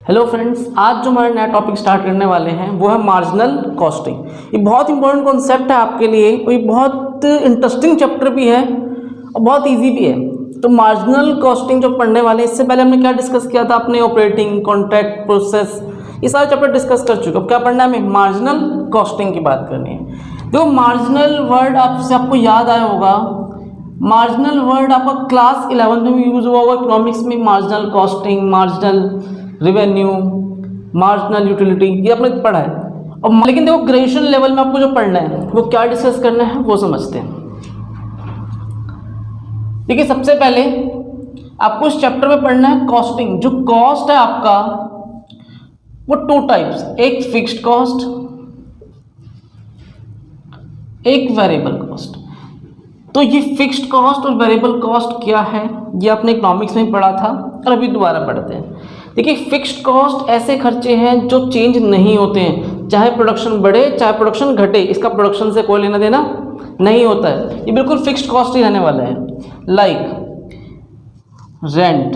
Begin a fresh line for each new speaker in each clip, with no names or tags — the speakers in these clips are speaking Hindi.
हेलो फ्रेंड्स, आज जो हमारा नया टॉपिक स्टार्ट करने वाले हैं वो है मार्जिनल कॉस्टिंग। ये बहुत इंपॉर्टेंट कॉन्सेप्ट है आपके लिए, ये बहुत इंटरेस्टिंग चैप्टर भी है और बहुत इजी भी है। तो मार्जिनल कॉस्टिंग जो पढ़ने वाले हैं, इससे पहले हमने क्या डिस्कस किया था, अपने ऑपरेटिंग, कॉन्ट्रैक्ट, प्रोसेस, ये सारे चैप्टर डिस्कस कर चुके। अब क्या पढ़ना है, हमें मार्जिनल कॉस्टिंग की बात करनी है। जो मार्जिनल वर्ड आपको याद आया होगा, मार्जिनल वर्ड आपका क्लास 11 में भी यूज हुआ होगा, इकोनॉमिक्स में। Marginal costing, marginal revenue, marginal utility, ये आपने पढ़ा है। और लेकिन देखो, ग्रेजुएशन लेवल में आपको जो पढ़ना है वो क्या डिस्कस करना है वो समझते हैं। देखिए, सबसे पहले आपको इस चैप्टर में पढ़ना है कॉस्टिंग। जो कॉस्ट है आपका वो टू टाइप्स, एक फिक्स्ड कॉस्ट, एक वेरिएबल कॉस्ट। तो ये फिक्स्ड कॉस्ट और वेरिएबल कॉस्ट क्या है, ये आपने इकोनॉमिक्स में पढ़ा था और अभी दोबारा पढ़ते हैं। देखिए, फिक्स्ड कॉस्ट ऐसे खर्चे हैं जो चेंज नहीं होते हैं, चाहे प्रोडक्शन बढ़े चाहे प्रोडक्शन घटे, इसका प्रोडक्शन से कोई लेना देना नहीं होता है। ये बिल्कुल फिक्स्ड कॉस्ट ही रहने वाला है। Like rent.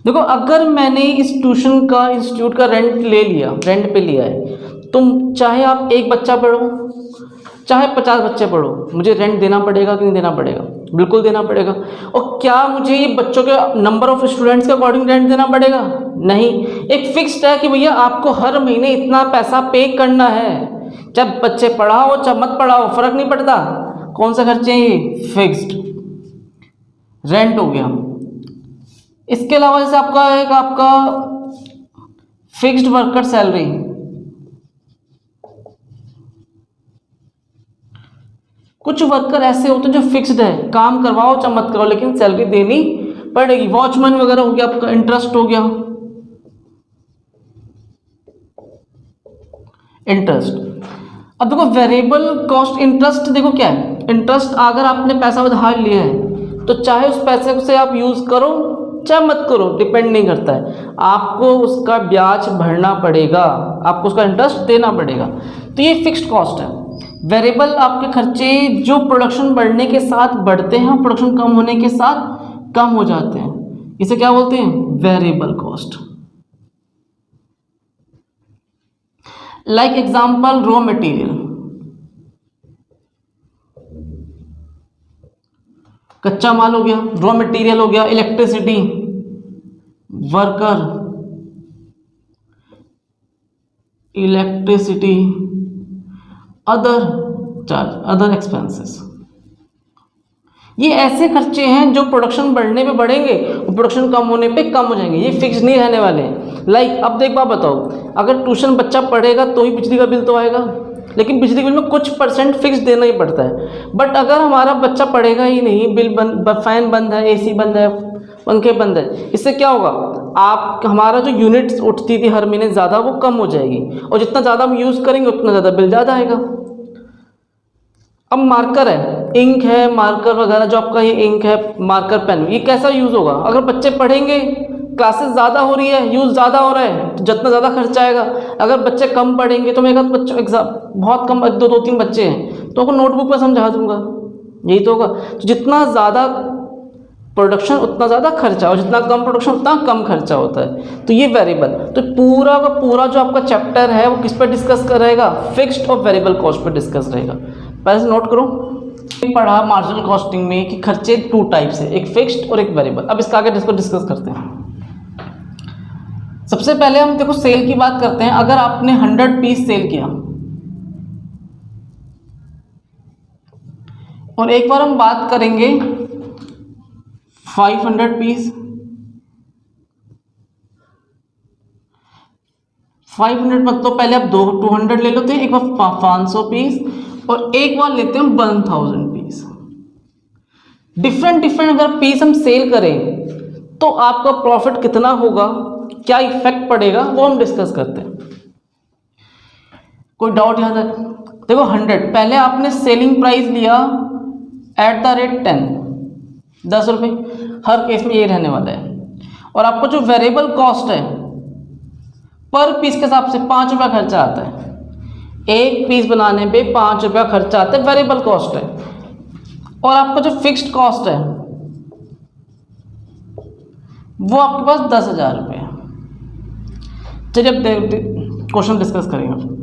देखो, अगर मैंने इस ट्यूशन का, इंस्टीट्यूट का रेंट ले लिया, रेंट पे लिया है, तुम चाहे आप एक बच्चा पढ़ो चाहे 50 बच्चे पढ़ो, मुझे रेंट देना पड़ेगा कि नहीं देना पड़ेगा? बिल्कुल देना पड़ेगा। और क्या मुझे ये बच्चों के नंबर ऑफ स्टूडेंट्स के अकॉर्डिंग रेंट देना पड़ेगा? नहीं। एक फिक्स्ड है कि भैया आपको हर महीने इतना पैसा पे करना है, चाहे बच्चे पढ़ाओ चाहे मत पढ़ाओ, फर्क नहीं पड़ता। कौन सा खर्चे हैं ये? फिक्स्ड रेंट हो गया। इसके अलावा जैसे आपका फिक्स्ड वर्कर सैलरी। कुछ वर्कर ऐसे होते हैं जो फिक्स्ड है, काम करवाओ चाहे मत करवाओ लेकिन सैलरी देनी पड़ेगी। वॉचमैन वगैरह हो गया, आपका इंटरेस्ट हो गया, इंटरेस्ट। अब देखो, वेरिएबल कॉस्ट इंटरेस्ट, देखो क्या है इंटरेस्ट। अगर आपने पैसा उधार लिया है तो चाहे उस पैसे से आप यूज करो चाहे मत करो, डिपेंड नहीं करता है, आपको उसका ब्याज भरना पड़ेगा, आपको उसका इंटरेस्ट देना पड़ेगा। तो ये फिक्स्ड कॉस्ट है। वेरिएबल आपके खर्चे जो प्रोडक्शन बढ़ने के साथ बढ़ते हैं, प्रोडक्शन कम होने के साथ कम हो जाते हैं, इसे क्या बोलते हैं? Variable cost. Like example, raw material, कच्चा माल हो गया, रॉ मटेरियल हो गया, electricity, worker, electricity, other charge, other expenses. ये ऐसे खर्चे हैं जो प्रोडक्शन बढ़ने पे बढ़ेंगे और प्रोडक्शन कम होने पे कम हो जाएंगे, ये फिक्स नहीं रहने वाले हैं। लाइक अब देख बात बताओ, अगर ट्यूशन बच्चा पढ़ेगा तो ही बिजली का बिल तो आएगा, लेकिन बिजली बिल में कुछ परसेंट फिक्स देना ही पड़ता है। बट अगर हमारा बच्चा पढ़ेगा ही नहीं, बिल बंद, फैन बंद है, एसी बंद है, पंखे बंद है, इससे क्या होगा? हमारा जो यूनिट्स उठती थी हर महीने ज़्यादा, वो कम हो जाएगी, और जितना ज़्यादा हम यूज़ करेंगे उतना ज़्यादा बिल ज़्यादा आएगा। अब मार्कर है, इंक है, मार्कर वगैरह, जो आपका ये इंक है, मार्कर, पेन, ये कैसा यूज़ होगा? अगर बच्चे पढ़ेंगे, क्लासेस ज़्यादा हो रही है, यूज़ ज़्यादा हो रहा है, तो जितना ज़्यादा खर्चा आएगा। अगर बच्चे कम पढ़ेंगे तो मेरे बच्चों एग्जाम बहुत कम, दो तीन बच्चे हैं तो आपको नोटबुक पर समझा दूंगा, यही तो होगा। तो जितना ज़्यादा प्रोडक्शन उतना ज़्यादा खर्चा, और जितना कम प्रोडक्शन उतना कम खर्चा होता है। तो ये वेरिएबल, तो पूरा का पूरा जो आपका चैप्टर है वो किस पर डिस्कस करेगा? फिक्स्ड और वेरिएबल कॉस्ट पर डिस्कस रहेगा। पहले से नोट करो। पढ़ा मार्जिनल कॉस्टिंग में कि खर्चे टू टाइप्स है, एक फिक्स्ड और एक वेरिएबल। अब इसका आगे डिस्कस करते हैं। सबसे पहले हम देखो सेल की बात करते हैं। अगर आपने 100 पीस सेल किया, और एक बार हम बात करेंगे 500 पीस, 500 मतलब पहले आप 200 ले लेते हैं, एक बार 500 पीस, और एक बार लेते हैं 1000 पीस। डिफरेंट अगर पीस हम सेल करें तो आपका प्रॉफिट कितना होगा, क्या इफेक्ट पड़ेगा, वो हम डिस्कस करते हैं। कोई डाउट यहाँ तक? देखो, 100 पहले आपने सेलिंग प्राइस लिया एट द रेट 10 रुपये, हर केस में ये रहने वाला है। और आपको जो वेरिएबल कॉस्ट है पर पीस के हिसाब से 5 रुपया खर्चा आता है, एक पीस बनाने पे 5 रुपया खर्चा आता है, वेरिएबल कॉस्ट है। और आपका जो फिक्स्ड कॉस्ट है वो आपके पास 10,000 रुपये है। चलिए अब क्वेश्चन डिस्कस करेंगे।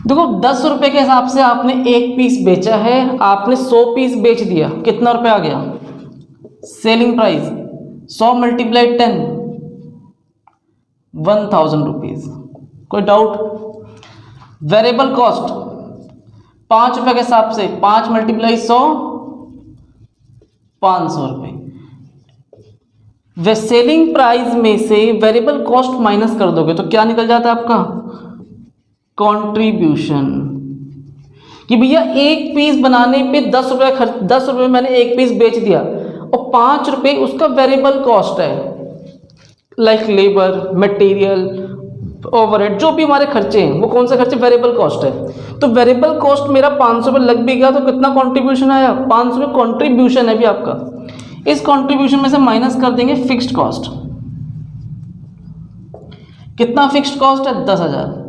देखो 10 रुपये के हिसाब से आपने एक पीस बेचा है, आपने 100 पीस बेच दिया, कितना रुपया आ गया? Selling price 100 multiply 10, 1000 rupees. कोई डाउट? वेरिएबल कॉस्ट 5 रुपये के हिसाब से 5 मल्टीप्लाई 100, 500 रुपये। वे सेलिंग प्राइस में से वेरिएबल कॉस्ट माइनस कर दोगे तो क्या निकल जाता है आपका? कंट्रीब्यूशन। कि भैया एक पीस बनाने पे 10 रुपये खर्च, 10 रुपये मैंने एक पीस बेच दिया और 5 रुपये उसका वेरिएबल कॉस्ट है, लाइक लेबर, मटेरियल, ओवरहेड, जो भी हमारे खर्चे हैं वो कौन से खर्चे? वेरिएबल कॉस्ट है। तो वेरिएबल कॉस्ट मेरा 500 रुपये लग भी गया तो कितना कंट्रीब्यूशन आया? 500 रुपये कंट्रीब्यूशन है भी आपका। इस कंट्रीब्यूशन में से माइनस कर देंगे फिक्स्ड कॉस्ट। कितना फिक्स्ड कॉस्ट है? 10,000।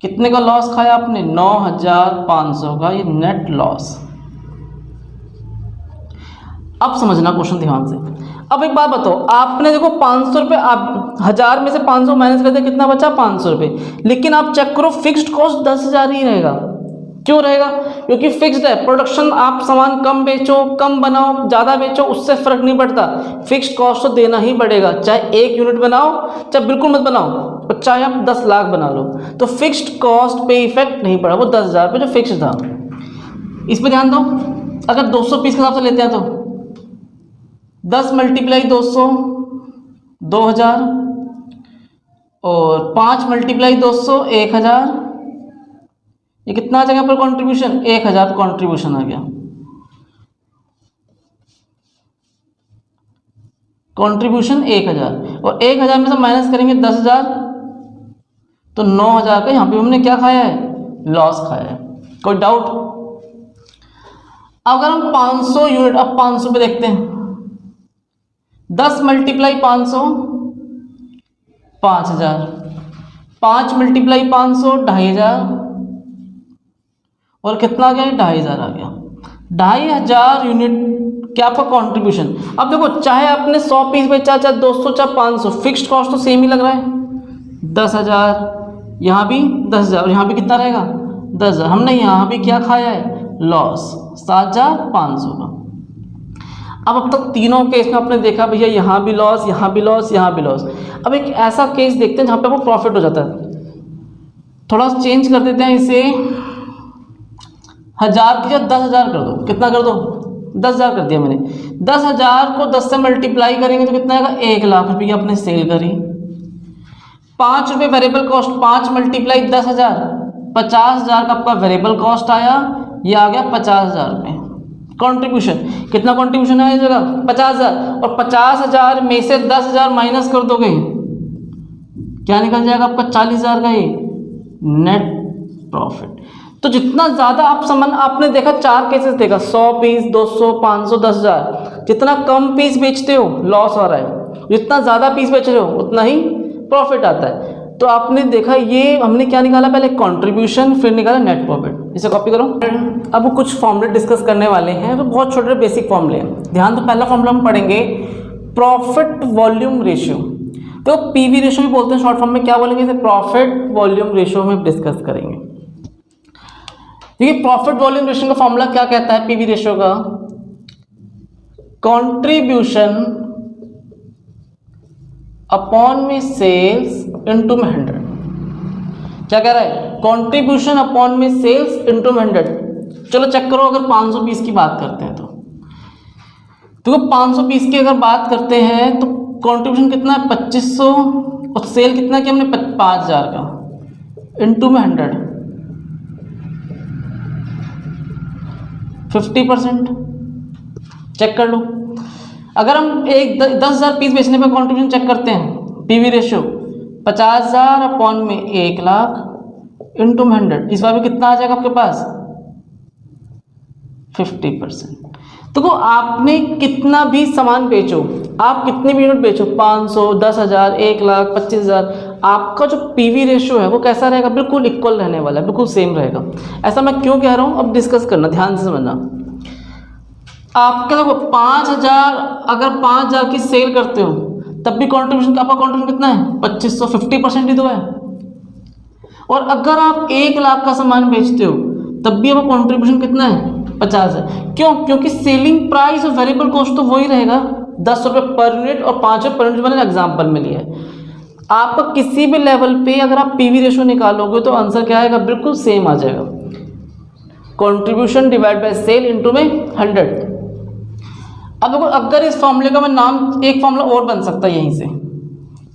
कितने का लॉस खाया आपने? 9,500 का, ये नेट लॉस। अब समझना क्वेश्चन ध्यान से। अब एक बात बताओ, आपने देखो 500 रुपये, आप 1000 में से 500 माइनस कर दिया, कितना बचा? 500 रुपये। लेकिन आप चेक करो फिक्स्ड कॉस्ट 10,000 ही रहेगा। क्यों रहेगा? क्योंकि फिक्स्ड है। प्रोडक्शन आप सामान कम बेचो, कम बनाओ, ज़्यादा बेचो, उससे फर्क नहीं पड़ता, फिक्स्ड कॉस्ट तो देना ही पड़ेगा। चाहे 1 यूनिट बनाओ, चाहे बिल्कुल मत बनाओ, और चाहे आप 10 लाख बना लो, तो फिक्स्ड कॉस्ट पे इफेक्ट नहीं पड़ा। वो 10,000 रुपये जो फिक्स्ड था। इस पर ध्यान दो। अगर 200 पीस के हिसाब से लेते हैं तो 10 मल्टीप्लाई 200, 2000, और 5 मल्टीप्लाई 200, 1000। ये कितना आ जाएगा पर कंट्रीब्यूशन? 1000 कंट्रीब्यूशन आ गया। कंट्रीब्यूशन 1000, और 1000 में से माइनस करेंगे 10,000, तो 9,000 का यहाँ पे हमने क्या खाया है? लॉस खाया है। कोई डाउट? अगर हम 500 यूनिट, अब 500 पे देखते हैं। 10 मल्टीप्लाई 500, 5,000, 5 मल्टीप्लाई 500, 2,500, और कितना आ गया? 2,500 आ गया। 2,500 यूनिट क्या आपका कंट्रीब्यूशन। अब देखो, चाहे आपने 100 पीस बेचा, चाहे 200, चाहे 500, फिक्स्ड कॉस्ट तो सेम ही लग रहा है। 10,000, यहाँ भी 10,000, और यहाँ भी कितना रहेगा? 10,000। हमने यहाँ भी क्या खाया है? लॉस, 7,500 का। अब तक तीनों केस में आपने देखा भैया यहाँ भी लॉस, यहाँ भी लॉस, यहाँ भी लॉस। अब एक ऐसा केस देखते हैं जहाँ पे आपको प्रॉफिट हो जाता है। थोड़ा चेंज कर देते हैं इसे, 1000 की जगह 10,000 कर दो। कितना कर दो? 10,000 कर दिया मैंने। 10,000 को 10 से मल्टीप्लाई करेंगे तो कितना आएगा? 1 लाख रुपये आपने सेल करी। 5 रुपये वेरिएबल कॉस्ट, 5 मल्टीप्लाई 10,000, 50,000 का आपका वेरिएबल कॉस्ट आया। ये आ गया 50,000 रुपये कंट्रीब्यूशन। कितना कंट्रीब्यूशन है इस जगह? 50,000, और 50,000 में से 10,000 माइनस कर दोगे, क्या निकल जाएगा आपका? 40,000 का ही नेट प्रॉफिट। तो जितना ज़्यादा आप सामान, आपने देखा 4 केसेस देखा, 100 पीस, 200, 500, 10,000। जितना कम पीस बेचते हो लॉस आ रहा है, जितना ज़्यादा पीस बेच रहे हो उतना ही प्रॉफिट आता है। तो आपने देखा, ये हमने क्या निकाला? पहले कंट्रीब्यूशन, फिर निकाला नेट प्रॉफिट। इसे कॉपी करो। अब कुछ फॉर्मूले डिस्कस करने वाले हैं, तो बहुत छोटे बेसिक फॉर्मूले हैं। ध्यान दो, पहला फॉर्मूला हम पढ़ेंगे प्रॉफिट वॉल्यूम रेशियो। तो पीवी रेशियो भी बोलते हैं शॉर्ट फॉर्म में। क्या बोलेंगे इसे? प्रॉफिट वॉल्यूम रेशियो में डिस्कस करेंगे। देखिए, प्रॉफिट वॉल्यूम रेशियो का फॉर्मूला क्या कहता है? पीवी रेशियो का कंट्रीब्यूशन अपॉन में सेल्स इनटू में 100। क्या कह रहा है? कंट्रीब्यूशन अपॉन में सेल्स इनटू में 100। चलो चेक करो, अगर 500 पीस की बात करते हैं तो 500 पीस की अगर बात करते हैं तो कंट्रीब्यूशन कितना है? 2500, और सेल कितना किया हमने? 5,000 का, इनटू में 100, 50%। चेक कर लो। अगर हम 10,000 पीस बेचने पे कंट्रीब्यूशन चेक करते हैं, पीवी रेशियो 50,000 अपॉन में 1 लाख इंटू 100, इस बार भी कितना आ जाएगा आपके पास? 50%। तो आपने कितना भी सामान बेचो, आप कितने भी यूनिट बेचो, 500, 10,000, 1 लाख, 25,000, आपका जो पीवी रेशियो है वो कैसा रहेगा? बिल्कुल इक्वल रहने वाला है, बिल्कुल सेम रहेगा। ऐसा मैं क्यों कह रहा हूँ अब डिस्कस करना, ध्यान से समझना। आपके देखो 5,000, अगर 5,000 की सेल करते हो तब भी कॉन्ट्रीब्यूशन, आपका कॉन्ट्रीब्यूशन कितना है 2500, 50% ही तो है। और अगर आप 1,00,000 का सामान बेचते हो तब भी आपका कॉन्ट्रीब्यूशन कितना है 50 है। क्यों? क्योंकि सेलिंग प्राइस और वेरिएबल कॉस्ट तो वही रहेगा, 10 रुपये पर यूनिट और 5 रुपये पर यूनिट मैंने एग्जाम्पल में लिया है। आपका किसी भी लेवल पे अगर आप पीवी रेशो निकालोगे तो आंसर क्या आएगा, बिल्कुल सेम आ जाएगा, contribution divide by sale into में 100। अब देखो, अगर इस फॉर्मूले का मैं नाम, एक फॉर्मूला और बन सकता है यहीं से,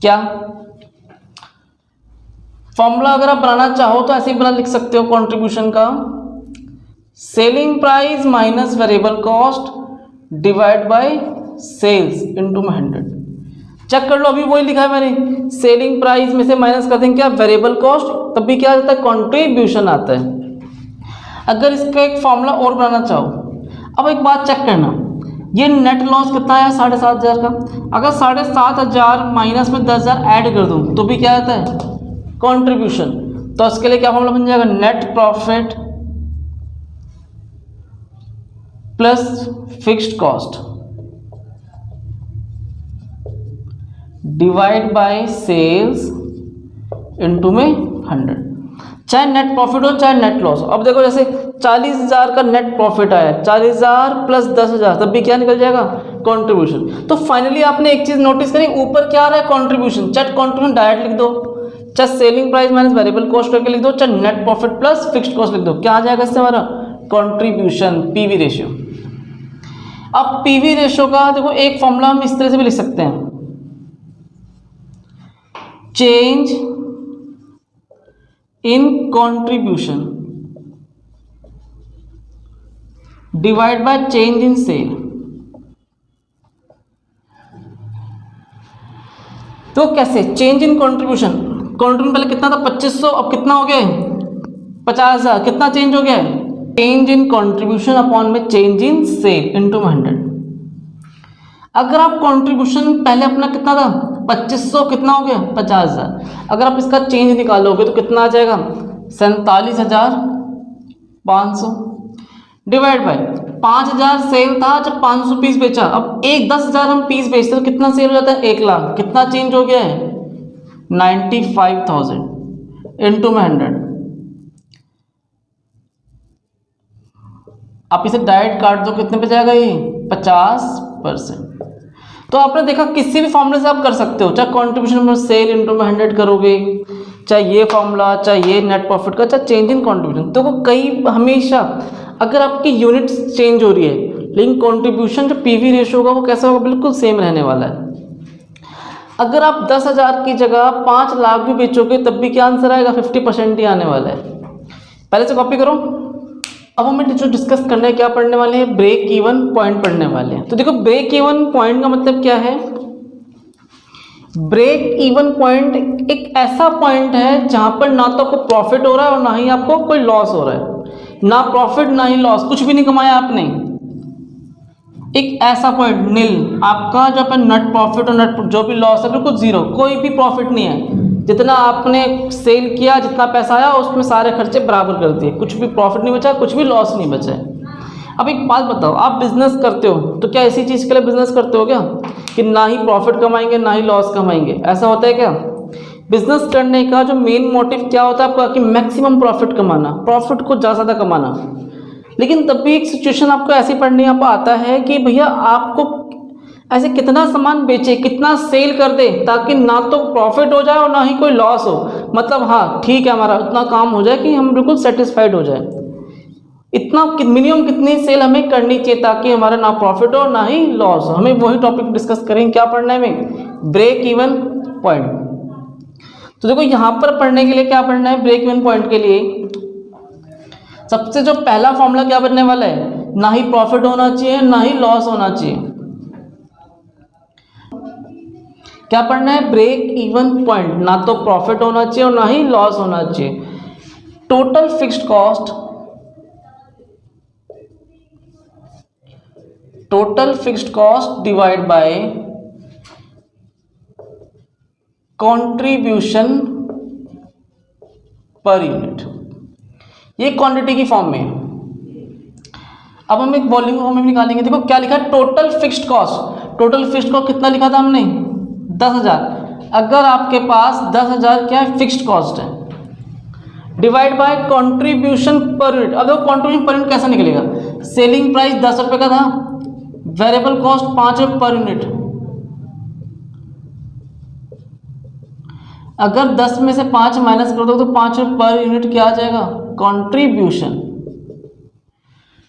क्या फॉर्मूला अगर आप बनाना चाहो तो ऐसे ही बना लिख सकते हो कंट्रीब्यूशन का, selling price minus variable cost divide by sales into 100। Check कर लो, अभी वही लिखा है मैंने, सेलिंग प्राइस में से माइनस कर देंगे क्या, वेरिएबल कॉस्ट, तब भी क्या आ जाता है, कंट्रीब्यूशन आता है। अगर इसका एक फॉर्मूला और बनाना चाहो, अब एक बात चेक करना, ये नेट लॉस कितना है 7,500 का, अगर 7,500 माइनस में 10,000 ऐड कर दूं तो भी क्या आता है, कंट्रीब्यूशन। तो इसके लिए क्या फॉर्मूला बन जाएगा, net profit plus fixed cost divide by sales into में 100, चाहे नेट प्रॉफिट हो चाहे नेट लॉस हो। अब देखो, जैसे 40,000 का नेट प्रॉफिट आया, 40,000 प्लस 10,000 तब भी क्या निकल जाएगा, कंट्रीब्यूशन। तो फाइनली आपने एक चीज नोटिस करी, ऊपर क्या आ रहा है, कंट्रीब्यूशन, चाहे कंट्रीब्यूशन डायरेक्ट लिख दो, चाहे selling price minus variable cost करके लिख दो, चाहे net profit plus fixed cost लिख दो, क्या आ जाएगा इससे हमारा, कंट्रीब्यूशन, पीवी रेशियो। अब पीवी रेशियो का देखो एक फॉर्मूला हम इस तरह से भी लिख सकते हैं, change in contribution divide by change in sale. तो कैसे, चेंज इन कंट्रीब्यूशन, कंट्रीब्यूशन पहले कितना था 2500, अब कितना हो गया 50,000, कितना चेंज हो गया, चेंज इन कंट्रीब्यूशन अपॉन में चेंज इन सेल इनटू 100। अगर आप कंट्रीब्यूशन पहले अपना कितना था 2500, कितना हो गया 50,000, अगर आप इसका चेंज निकालोगे तो कितना आ जाएगा 47,500 डिवाइड बाय 5,000 सेल था, जब 500 पीस बेचा, अब 10,000 हम पीस बेचते तो कितना सेल हो जाता है 1,00,000, कितना चेंज हो गया है 95,000 इंटू में 100। आप इसे डायरेक्ट काट दो, कितने पे जाएगा ये 50%। तो आपने देखा किसी भी फॉर्मूले से आप कर सकते हो, चाहे कंट्रीब्यूशन सेल इंटू में 100 करोगे, चाहे ये फॉर्मूला, चाहे ये नेट प्रॉफिट का, चाहे चेंज इन कंट्रीब्यूशन। तो कई हमेशा अगर आपकी यूनिट्स चेंज हो रही है लेकिन कंट्रीब्यूशन जो पीवी रेशियो होगा वो कैसा होगा, बिल्कुल सेम रहने वाला है। अगर आप 10,000 की जगह 5,00,000 भी बेचोगे तब भी क्या आंसर आएगा, 50% ही आने वाला है। पहले से कॉपी करो। अब हमें जो डिस्कस करने क्या पढ़ने वाले हैं, ब्रेक इवन पॉइंट पढ़ने वाले हैं। तो देखो, ब्रेक इवन पॉइंट का मतलब क्या है, ब्रेक इवन पॉइंट एक ऐसा पॉइंट है जहां पर ना तो आपको प्रॉफिट हो रहा है और ना ही आपको कोई लॉस हो रहा है, ना प्रॉफिट ना ही लॉस, कुछ भी नहीं कमाया आपने, एक ऐसा पॉइंट नील, आपका जो अपन नेट प्रॉफिट और नेट जो भी लॉस है बिल्कुल जीरो, कोई भी प्रॉफिट नहीं है, जितना आपने सेल किया जितना पैसा आया उसमें सारे खर्चे बराबर कर दिए, कुछ भी प्रॉफिट नहीं बचा, कुछ भी लॉस नहीं बचा है। अब एक बात बताओ, आप बिजनेस करते हो तो क्या इसी चीज़ के लिए बिजनेस करते हो क्या, कि ना ही प्रॉफिट कमाएंगे ना ही लॉस कमाएंगे, ऐसा होता है क्या? बिजनेस करने का जो मेन मोटिव क्या होता है आपका, कि मैक्सिमम प्रॉफिट कमाना, प्रॉफिट को ज़्यादा कमाना। लेकिन तब भी एक सिचुएशन आपको ऐसी पढ़ने आप आता है कि भैया आपको ऐसे कितना सामान बेचे, कितना सेल कर दे ताकि ना तो प्रॉफिट हो जाए और ना ही कोई लॉस हो, मतलब हाँ ठीक है हमारा इतना काम हो जाए कि हम बिल्कुल सेटिस्फाइड हो जाए, इतना मिनिमम कितनी सेल हमें करनी चाहिए ताकि हमारा ना प्रॉफिट हो ना ही लॉस हो। हमें वही टॉपिक डिस्कस करेंगे, क्या पढ़ना है हमें, ब्रेक इवन पॉइंट। तो देखो यहाँ पर पढ़ने के लिए क्या पढ़ना है, ब्रेक इवन पॉइंट के लिए सबसे जो पहला फॉर्मूला क्या बनने वाला है, ना ही प्रॉफिट होना चाहिए ना ही लॉस होना चाहिए। क्या पढ़ना है, ब्रेक इवन पॉइंट, ना तो प्रॉफिट होना चाहिए और ना ही लॉस होना चाहिए। Total fixed cost, total fixed cost divide by contribution per unit, ये क्वांटिटी की फॉर्म में है। अब हम एक वॉल्यूम फॉर्म में निकालेंगे। देखो क्या लिखा है, total fixed cost. Total fixed cost कितना लिखा था हमने, 10,000। अगर आपके पास 10,000 क्या है, फिक्स्ड कॉस्ट है, divide by contribution per unit. अब देखो कंट्रीब्यूशन पर यूनिट कैसा निकलेगा, सेलिंग प्राइस 10 रुपये का था, वेरिएबल कॉस्ट 5 रुपये पर यूनिट। अगर 10 में से 5 माइनस कर दो तो 5 रुपये पर यूनिट क्या आ जाएगा, कंट्रीब्यूशन।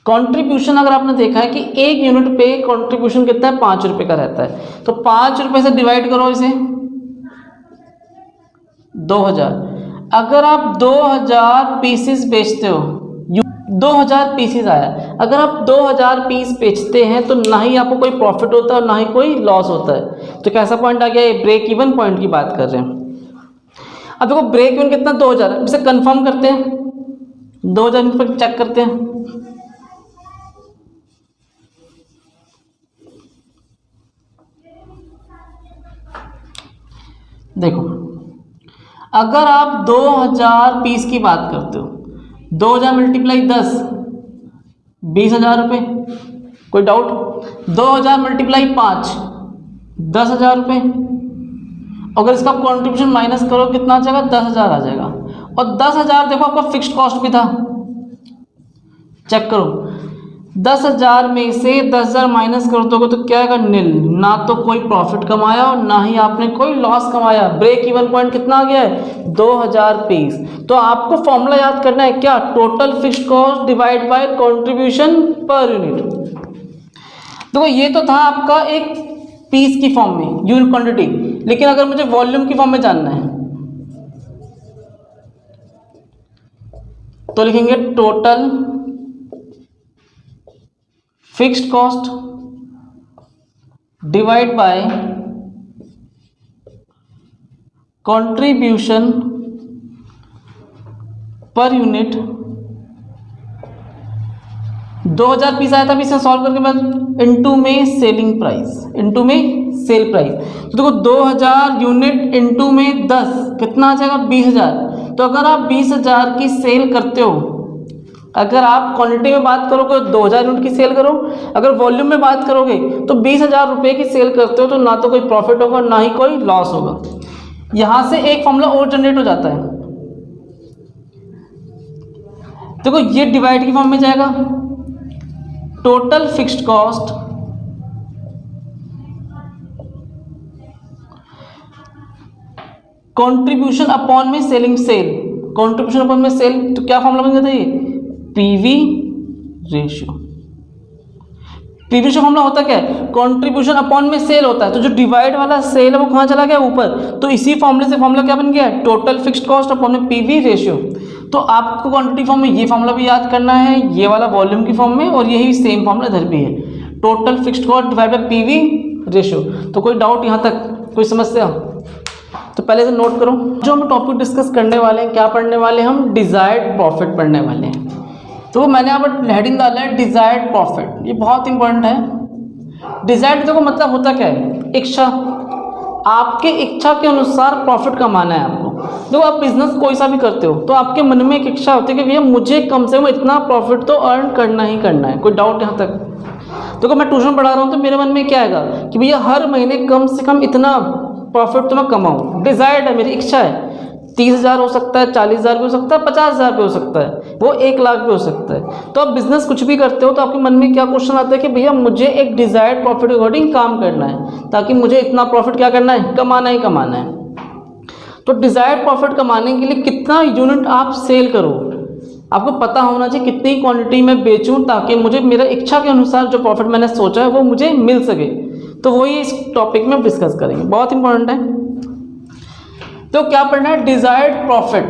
कंट्रीब्यूशन अगर आपने देखा है कि एक यूनिट पे कंट्रीब्यूशन कितना है, 5 रुपये का रहता है, तो 5 रुपये से डिवाइड करो इसे 2000। अगर आप 2000 पीसेस बेचते हो, 2000 पीसेस आया, अगर आप 2000 पीस बेचते हैं तो ना ही आपको कोई प्रॉफिट होता है और ना ही कोई लॉस होता है। तो कैसा पॉइंट आ गया, ये ब्रेक इवन पॉइंट की बात कर रहे हैं। अब देखो ब्रेक इवन कितना, 2000। इसे कंफर्म करते हैं, 2000 पर चेक करते हैं। देखो अगर आप 2000 पीस की बात करते हो, 2000 मल्टीप्लाई 10, 20,000 रुपये, कोई डाउट। 2000 मल्टीप्लाई 5, 10,000 रुपये। अगर इसका कंट्रीब्यूशन माइनस करो कितना आ जाएगा, 10,000 आ जाएगा। और 10,000 देखो आपका फिक्स्ड कॉस्ट भी था, चेक करो। 10,000 में से 10,000 माइनस कर दोगे तो क्या आएगा, नील। ना तो कोई प्रॉफिट कमाया और ना ही आपने कोई लॉस कमाया। ब्रेक इवन पॉइंट कितना आ गया है, 2000 पीस। तो आपको फॉर्मूला याद करना है क्या, total fixed cost divide by contribution per unit. देखो ये तो था आपका एक पीस की फॉर्म में, यूनिट क्वांटिटी। लेकिन अगर मुझे वॉल्यूम की फॉर्म में जानना है तो लिखेंगे total fixed cost divide by contribution per unit. 2000 piece आया था, इसे सॉल्व करके बाद इनटू में सेलिंग प्राइस, इनटू में सेल प्राइस। तो देखो 2000 यूनिट इनटू में 10 कितना आ जाएगा, 20,000। तो अगर आप 20,000 की सेल करते हो, अगर आप क्वांटिटी में बात करोगे 2000 यूनिट की सेल करो, अगर वॉल्यूम में बात करोगे तो 20,000 रुपये की सेल करते हो, तो ना तो कोई प्रॉफिट होगा ना ही कोई लॉस होगा। यहां से एक फॉर्मूला और जनरेट हो जाता है। देखो ये डिवाइड की फॉर्म में जाएगा, total fixed cost contribution upon में सेलिंग सेल, कंट्रीब्यूशन अपॉन में सेल। तो क्या फॉर्मूला बन जाता है, ये PV ratio. PV ratio formula होता क्या है, कंट्रीब्यूशन अपॉन में सेल होता है। तो जो डिवाइड वाला सेल है वो कहाँ चला गया, ऊपर। तो इसी फॉर्मूले से फॉर्मूला क्या बन गया, टोटल फिक्स्ड कॉस्ट अपॉन में पीवी रेशियो। तो आपको क्वांटिटी फॉर्म में ये फॉर्मूला भी याद करना है, ये वाला वॉल्यूम की फॉर्म में, और यही सेम फॉर्मूला इधर भी है, total fixed cost divide by PV ratio. तो कोई डाउट यहाँ तक, कोई समस्या? तो पहले से नोट करो, जो हम टॉपिक डिस्कस करने वाले हैं, क्या पढ़ने वाले हैं हम, डिजायर्ड प्रॉफिट पढ़ने वाले हैं। तो मैंने यहाँ पर हेडिंग डाला है डिजायर्ड प्रॉफिट, ये बहुत इंपॉर्टेंट है। डिजायर्ड देखो मतलब होता क्या है, इच्छा। आपके इच्छा के अनुसार प्रॉफिट कमाना है आपको। देखो आप बिजनेस कोई सा भी करते हो तो आपके मन में एक इच्छा होती है कि भैया मुझे कम से कम इतना प्रॉफिट तो अर्न करना ही करना है। कोई डाउट यहाँ तक? देखो मैं ट्यूशन पढ़ा रहा हूँ तो मेरे मन में क्या आएगा कि भैया हर महीने कम से कम इतना प्रॉफिट तो मैं कमाऊँ। डिजायर्ड है, मेरी इच्छा है। 30,000 हो सकता है, 40,000 भी हो सकता है, 50,000 भी हो सकता है, वो 1 लाख भी हो सकता है। तो आप बिजनेस कुछ भी करते हो तो आपके मन में क्या क्वेश्चन आता है कि भैया मुझे एक डिजायर्ड प्रॉफिट अकॉर्डिंग काम करना है, ताकि मुझे इतना प्रॉफिट क्या करना है, कमाना ही कमाना है। तो डिजायर्ड प्रॉफिट कमाने के लिए कितना यूनिट आप सेल करो, आपको पता होना चाहिए कितनी क्वांटिटी में बेचूं ताकि मुझे मेरा इच्छा के अनुसार जो प्रॉफिट मैंने सोचा है वो मुझे मिल सके। तो वही इस टॉपिक में डिस्कस करेंगे, बहुत इंपॉर्टेंट है। तो क्या पढ़ना है, डिजायर्ड प्रॉफिट।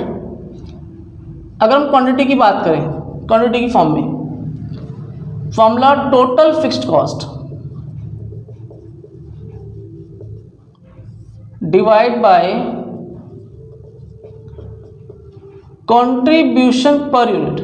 अगर हम क्वांटिटी की बात करें, क्वांटिटी की फॉर्म में formula total fixed cost divide by contribution per unit.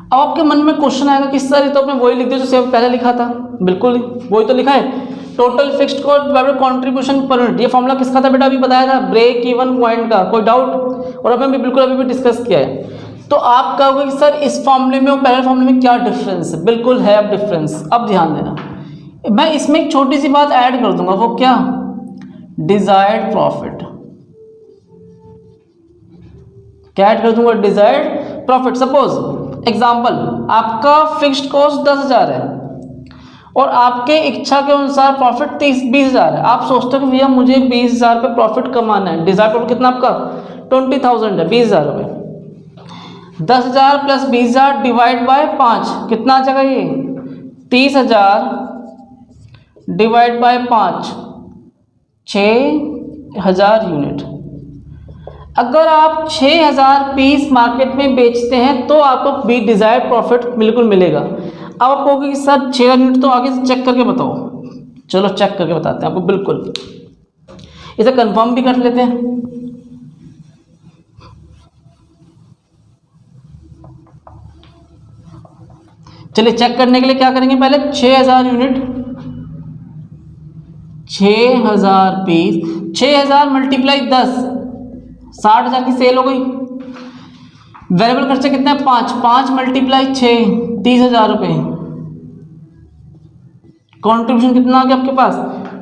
अब आपके मन में क्वेश्चन आएगा कि सर ये तो आपने वही लिख दिया जो पहले लिखा था। बिल्कुल वही तो लिखा है, total fixed cost by contribution per unit. ये फॉर्मूला किसका था बेटा, अभी बताया था, ब्रेक इवन पॉइंट का। कोई डाउट? और अभी बिल्कुल अभी भी डिस्कस किया है। तो आप कहोगे कि सर इस फॉर्मूले में और पहले फॉर्मूले में क्या डिफरेंस है? बिल्कुल है अब डिफरेंस। अब ध्यान देना, मैं इसमें एक छोटी सी बात ऐड कर दूंगा, वो क्या? Desired profit. क्या ऐड कर दूंगा? Desired profit. सपोज एग्जांपल, आपका फिक्स्ड कॉस्ट 10,000 है और आपके इच्छा के अनुसार प्रॉफिट 20,000 है। आप सोचते हो कि भैया मुझे 20,000 पे प्रॉफिट कमाना है। डिजायर्ड प्रॉफिट कितना आपका? 20,000 है, 20,000 रुपये। 10,000 प्लस 20,000 डिवाइड बाय 5 कितना आ जाएगा? ये 30,000 डिवाइड बाय 5, 6,000 यूनिट। अगर आप 6,000 पीस मार्केट में बेचते हैं तो आपको भी डिजायर्ड प्रॉफिट बिल्कुल मिलेगा। अब आप कहोगे कि सर 6,000 यूनिट तो आगे से चेक करके बताओ। चलो चेक करके बताते हैं आपको, बिल्कुल इसे कंफर्म भी कर लेते हैं। चलिए चेक करने के लिए क्या करेंगे, पहले 6,000 यूनिट, 6,000 पीस, 6,000 मल्टीप्लाई 10, 60,000 की सेल हो गई। वेरिएबल खर्चा कितना है? 5, 5 मल्टीप्लाई 6, 30,000 रुपये। कॉन्ट्रीब्यूशन कितना आ गया आपके पास?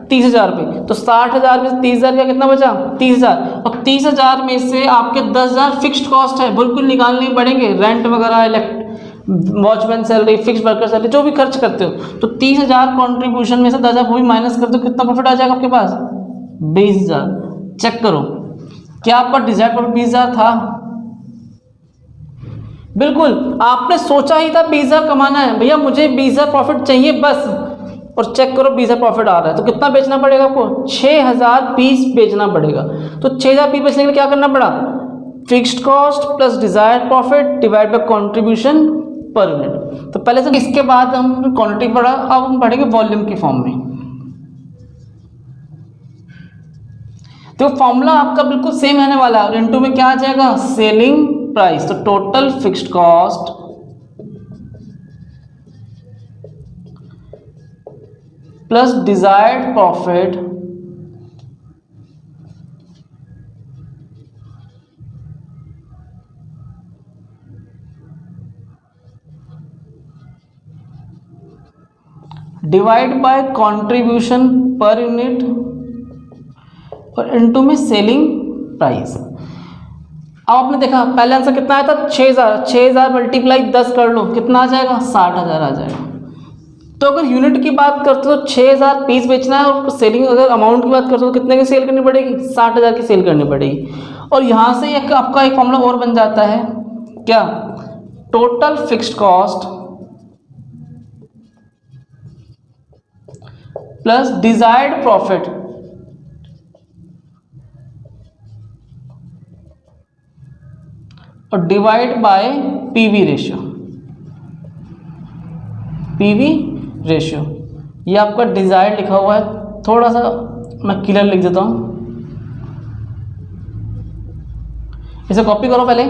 30,000 रुपये। तो 60,000 में से 30,000 का कितना बचा? 30,000। और 30,000 में से आपके 10,000 फिक्स्ड कॉस्ट है, बिल्कुल निकालने पड़ेंगे। रेंट वगैरह, watchman salary, fix worker salary, जो भी खर्च करते हो। तो 30,000 कॉन्ट्रीब्यूशन में से 10,000 वो भी माइनस कर दो, कितना प्रॉफिट आ जाएगा आपके पास? 20,000। चेक करो, क्या आपका डिजायर्ड प्रॉफिट 20,000 था? बिल्कुल, आपने सोचा ही था 20,000 कमाना है, भैया मुझे 20,000 प्रॉफिट चाहिए बस। और चेक करो 20,000 प्रॉफिट आ रहा है, तो कितना बेचना पड़ेगा आपको? 6,000 पीस बेचना पड़ेगा। तो 6,000 पीस बेचने के लिए क्या करना पड़ा? Fixed cost plus desired profit divide bye contribution per unit. तो पहले से इसके बाद हम क्वांटिटी पढ़ा, अब हम पढ़ेंगे वॉल्यूम के फॉर्म में। तो फॉर्मूला आपका बिल्कुल सेम रहने वाला है, और इनटू में क्या आ जाएगा? Selling price. तो total fixed cost plus desired profit divide by contribution per unit और इनटू में सेलिंग प्राइस। अब आपने देखा पहले आंसर कितना आया था? 6,000। 6,000 मल्टीप्लाई 10 कर लो, कितना आ जाएगा? 60,000 आ जाएगा। तो अगर यूनिट की बात करते हो तो 6,000 पीस बेचना है, और सेलिंग अगर अमाउंट की बात करते हो तो कितने की सेल करनी पड़ेगी? 60,000 की सेल करनी पड़ेगी। और यहाँ से एक आपका एक फॉर्मूला और बन जाता है, क्या? Total fixed cost plus desired profit और divide by PV ratio. PV ratio ये आपका डिजायर्ड लिखा हुआ है, थोड़ा सा मैं क्लियर लिख देता हूं, इसे कॉपी करो पहले।